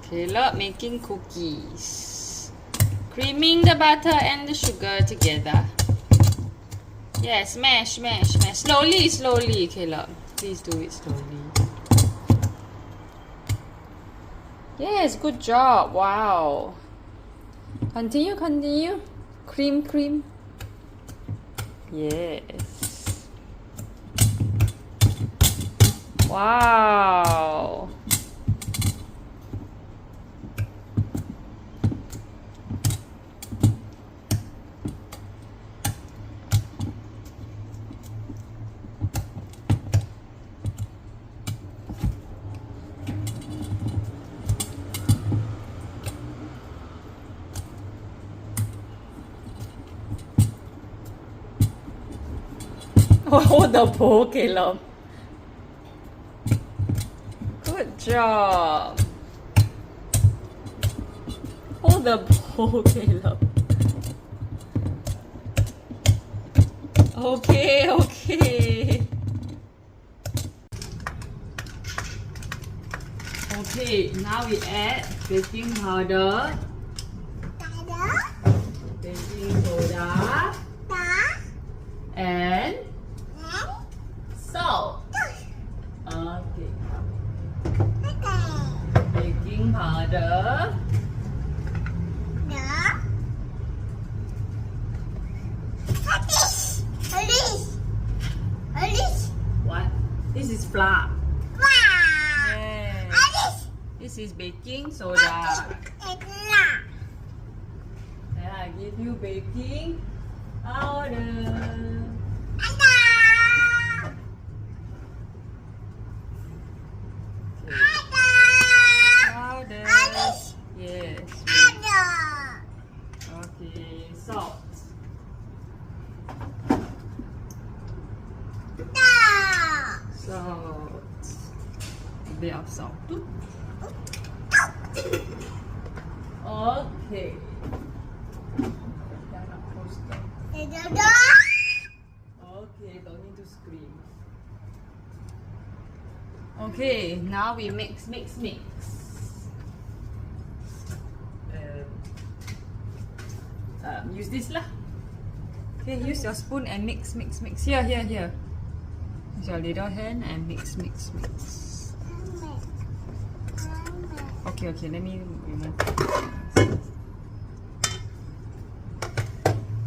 Caleb making cookies. Creaming the butter and the sugar together. Yes, smash, smash, smash. Slowly, slowly, Caleb. Please do it slowly. Yes, good job. Wow. Continue, continue. Cream, cream. Yes. Wow. Hold the bowl, Caleb. Good job. Hold the bowl, Caleb. Okay, okay. Okay, now we add baking powder, baking soda, and salt. Okay. Baking powder. What? This is flour. Yes. This is baking soda. Then I give you baking powder. Powder. Yes. Okay. Salt. Salt. A bit of salt. Okay. Okay, don't need to scream. Okay, now we mix. Use this lah. Okay, use your spoon and mix. Here. Use your little hand and mix. Okay, let me remove.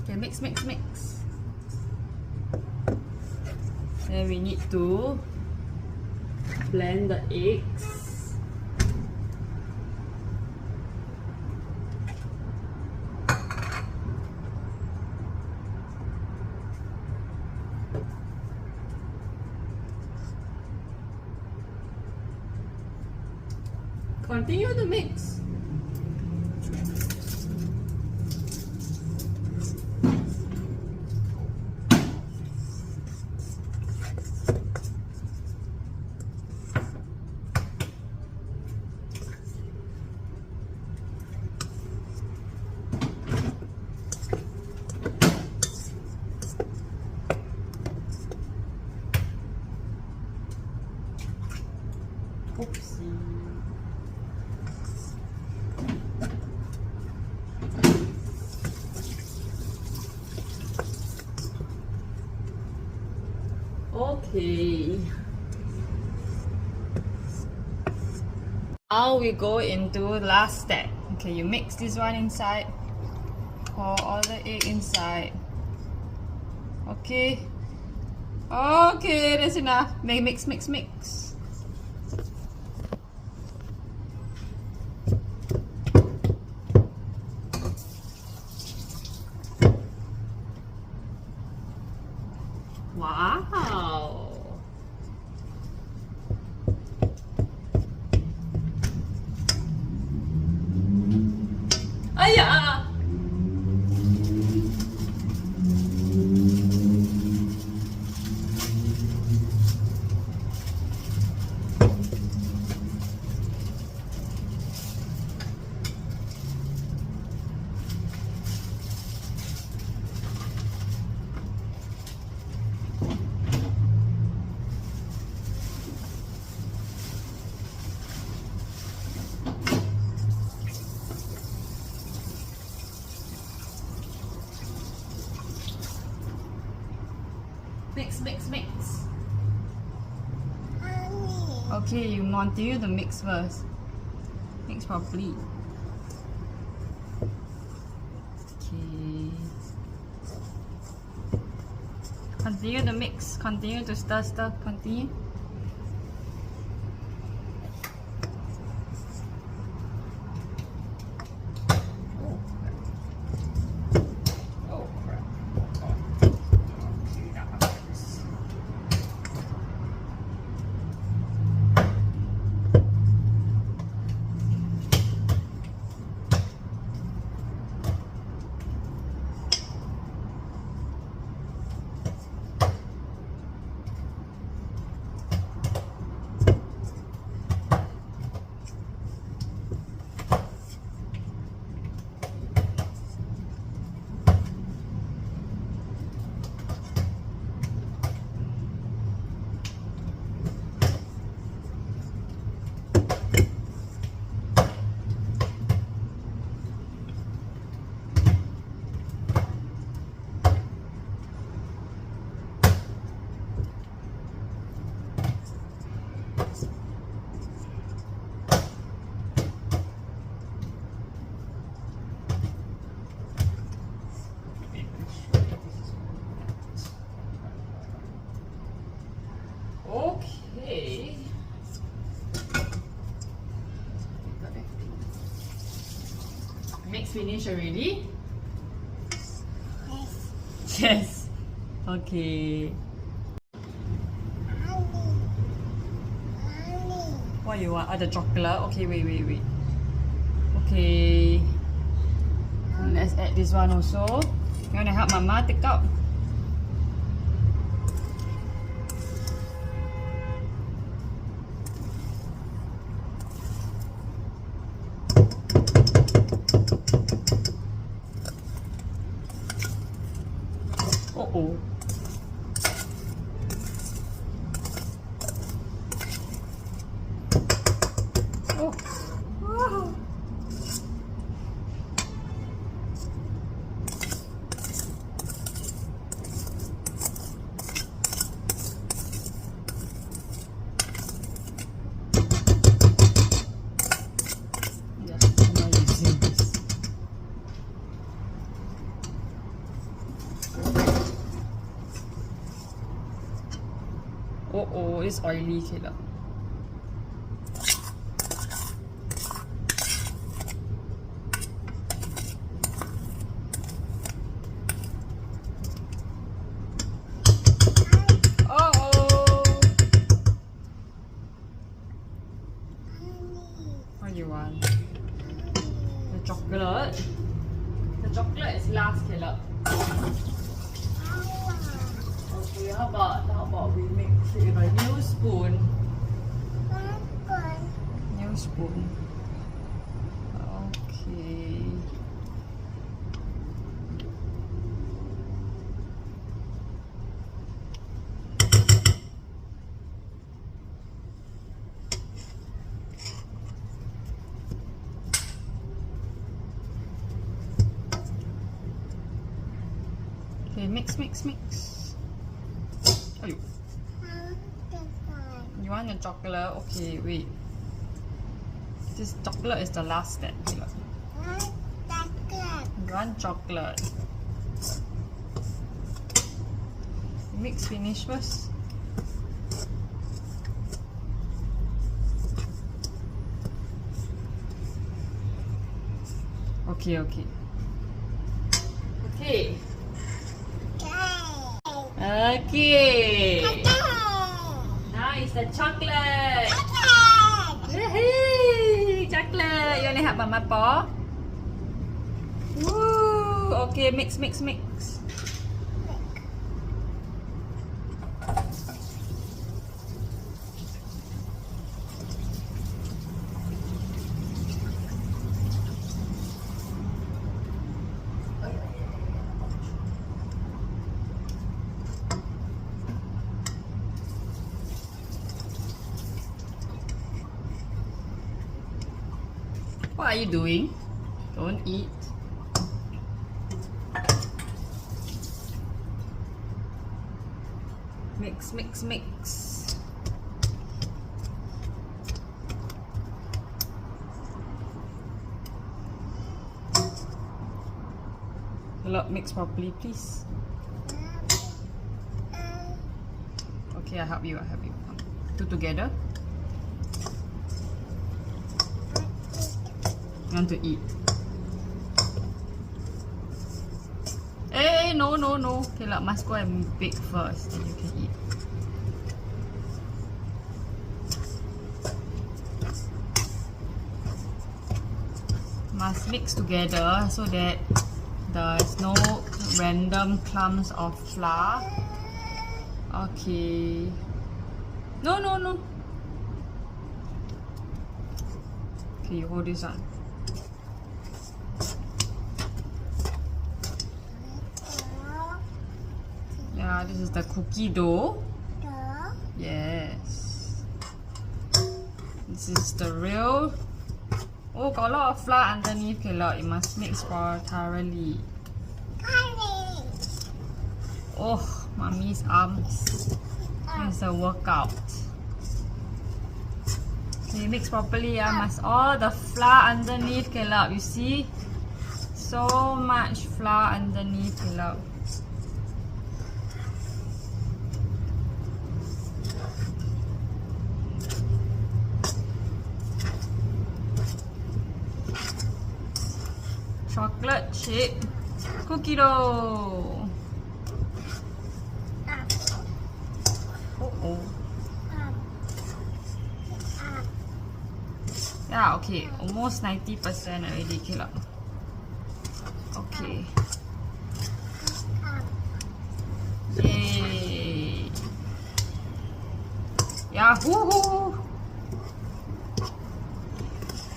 Okay, mix. Then we need to blend the eggs. Continue to mix. Oopsie. Okay. Now we go into the last step. Okay, you mix this one inside. Pour all the egg inside. Okay. Okay, that's enough. Mix. Wow. Ayah. Okay, you continue to mix first. Mix properly. Okay. Continue to mix. Continue to stir. Continue. Okay. Mix finish already? Yes. Yes. Okay. What you want? The chocolate? Okay, wait. Okay. Let's add this one also. You wanna help Mama take out? Oh. Wow. Oh, it's oily kila. What do you want? The chocolate? The chocolate is last kila. Okay, how about we mix it with a new spoon? New spoon. Okay. Okay, mix. Oh, you want the chocolate? Okay, wait. This chocolate is the last step. You want chocolate? Mix finish first. Okay. Now it's the chocolate. Hey, chocolate. You wanna help Mama pour? Woo. Okay, mix. What are you doing? Don't eat. Mix. Look, mix properly, please. Okay, I'll help you. Two together. You want to eat? Hey, no. Okay, look, must go and bake first, then you can eat. Must mix together so that there's no random clumps of flour. Okay. No. Okay, you hold this on. Yeah, this is the cookie dough. Yes. This is the real. Oh, got a lot of flour underneath, Caleb. You must mix thoroughly. Oh, mommy's arms. It's a workout. Okay, mix properly. Must all the flour underneath, Caleb. You see? So much flour underneath, Caleb. Chocolate chip cookie dough. Oh. Yeah, okay. Almost 90% already, Caleb. Okay. Yay. Yahoo!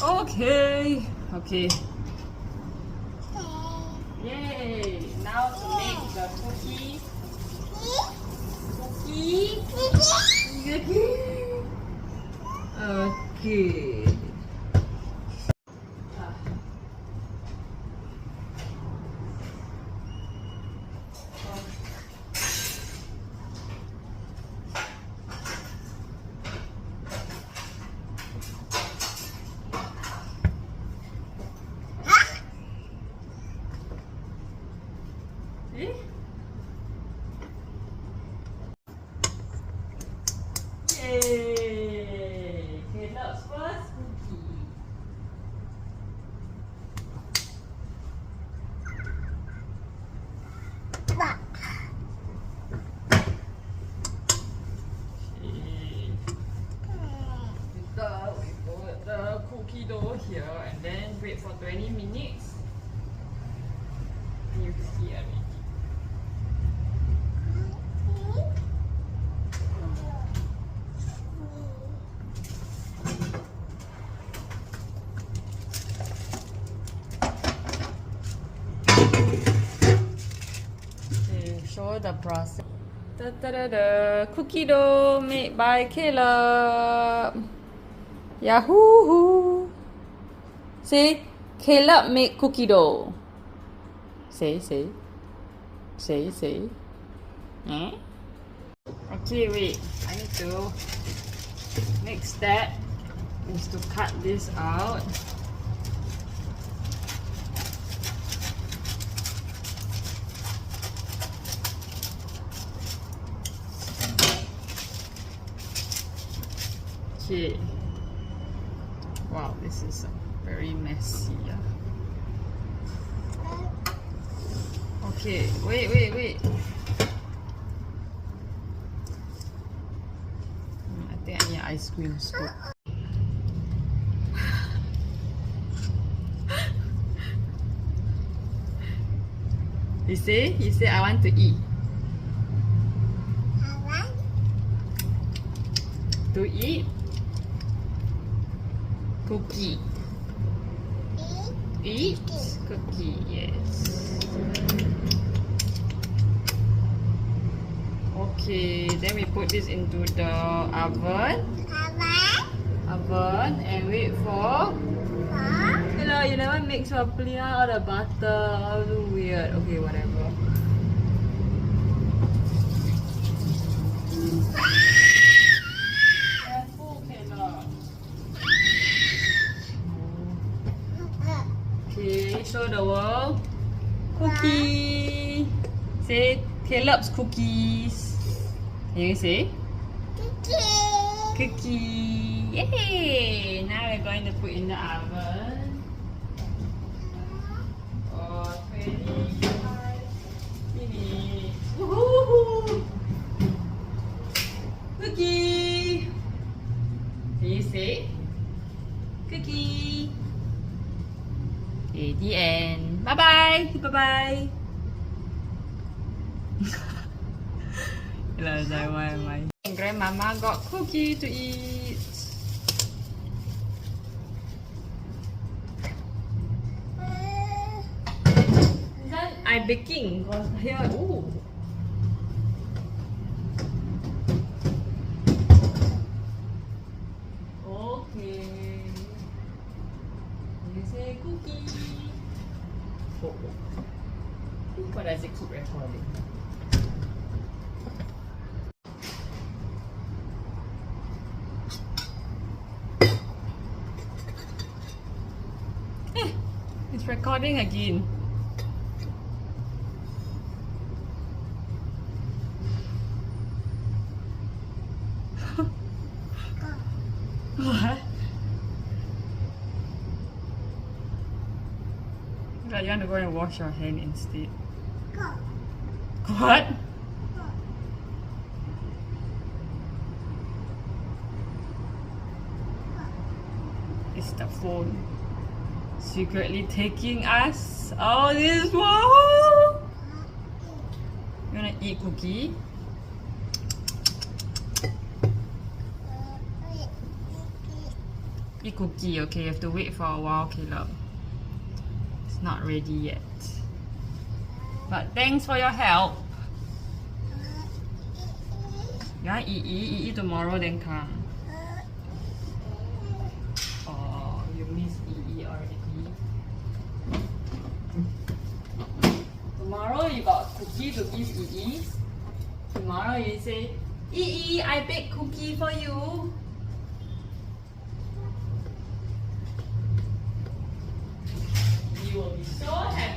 Okay. Yay! Now to make the cookie. Okay. Yay! Caleb's first cookie. We put the cookie dough here and then wait for 20 minutes. And you can see already. Show the process. Cookie dough made by Caleb. Yahoo! Say, Caleb made cookie dough. Say. Eh? Okay, wait. I need to. Next step is to cut this out. Okay. Wow, this is very messy. Okay, wait. I think I need an ice cream scoop. You say I want to eat. To eat cookie. Eat cookie, yes. Okay, then we put this into the oven and wait for. Hello, you never mix properly all the butter, all so weird. Okay, whatever. Okay, show the world. Cookie. Say Caleb's cookies. Can you say? Cookie. Yay! Now we're going to put in the oven. For 25 minutes. Woohoo! Cookie. Can you say? Cookie. Okay, the end. Bye bye. Bye bye. Grandmama got cookie to eat. Then I baking because here. Ooh. Okay. You say cookie. Oh. What does it keep recording? It's recording again. What? You want to go and wash your hand instead? What? It's the phone secretly taking us. Oh, this one. You wanna eat cookie? Eat cookie, okay? You have to wait for a while, Caleb. It's not ready yet. But thanks for your help. You wanna eat tomorrow, then come. Oh, you miss already. Tomorrow you got cookie to give Yi. Tomorrow you say, Yi, I baked cookie for you. You will be so happy.